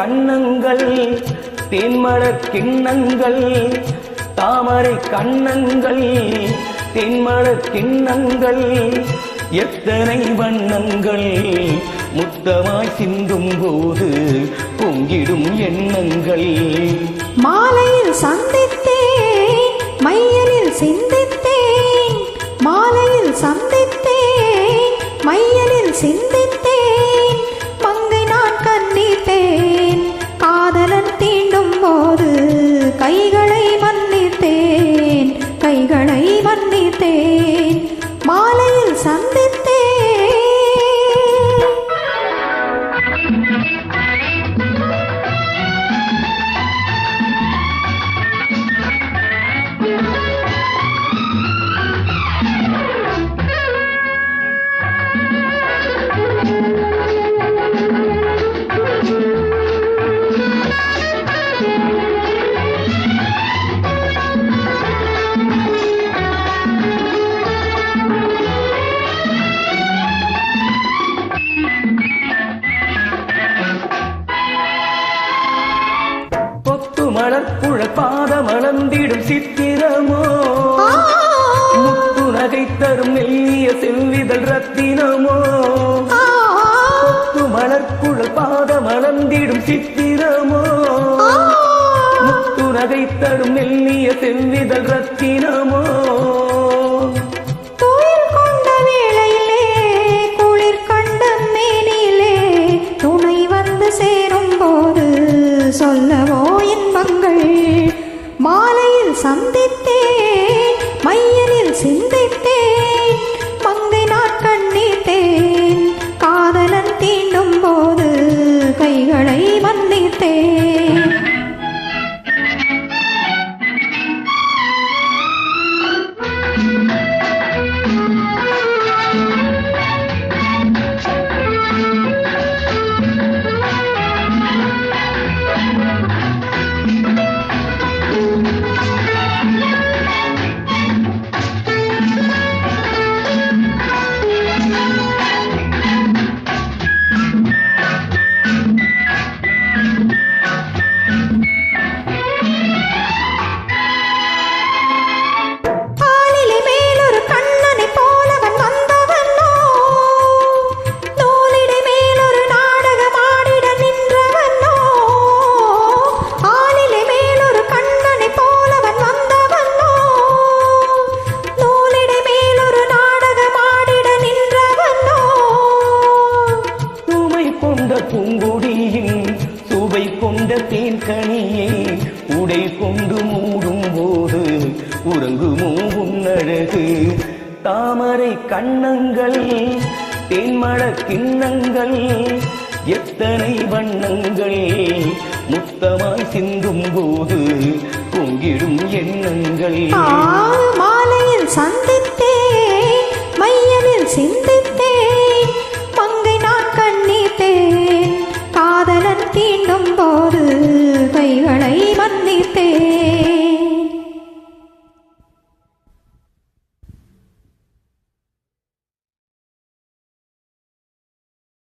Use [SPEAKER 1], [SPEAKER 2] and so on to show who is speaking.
[SPEAKER 1] கண்ணங்கள் தென்மலர் கிண்ணங்கள் தாமரை கண்ணங்கள் தென்மலர் கிண்ணங்கள் எத்தனை வண்ணங்கள் முத்தமாய் சிந்தும் போது பொங்கிடும் எண்ணங்கள்
[SPEAKER 2] மாலையில் சந்தித்தேன் மையலில் சிந்தித்தேன் மாலையில் சந்தித்தேன் மையலில் சிந்தித்தேன் மங்கை நான் கண்ணித்தேன் காதலன் தீண்டும் போது கைகளை மன்னித்தேன் கைகளை மன்னித்தேன் மாலையில் சந்தித்தேன்
[SPEAKER 1] மலர்ப்புழ பாதமளந்திடும் சித்திரமோ முத்து நகை தரும் மெல்லிய செவ்விதழ் ரத்தினமோ மலர்ப்புழ பாதமளந்திடும் சித்திரமோ முத்து நகை தரும் மெல்லிய செவ்விதழ் ரத்தினமோ
[SPEAKER 2] சொல்லவோ இன்பங்கள் மாலையில் சந்தித்தேன் மையலில் சிந்தித்தேன் மங்கை நான் கண்ணித்தேன் காதலன் தீண்டும் போது கைகளை மன்னித்தேன்
[SPEAKER 1] பூங்கொடியின் சுவை கொண்ட தேன்கனியை உடை கொண்டு மூடும் போது உறங்குமோ உன்னழகு தாமரை கண்ணங்கள் தேன்மலர் கிண்ணங்கள் எத்தனை வண்ணங்கள் முத்தமாய் சிந்தும் போது பொங்கிடும் எண்ணங்கள்
[SPEAKER 2] மாலையில் சந்தித்தேன் மையலில் சிந்தித்தேன் மங்கை நான் கண்ணித்தேன் காதலன் தீண்டும் போது கைகளை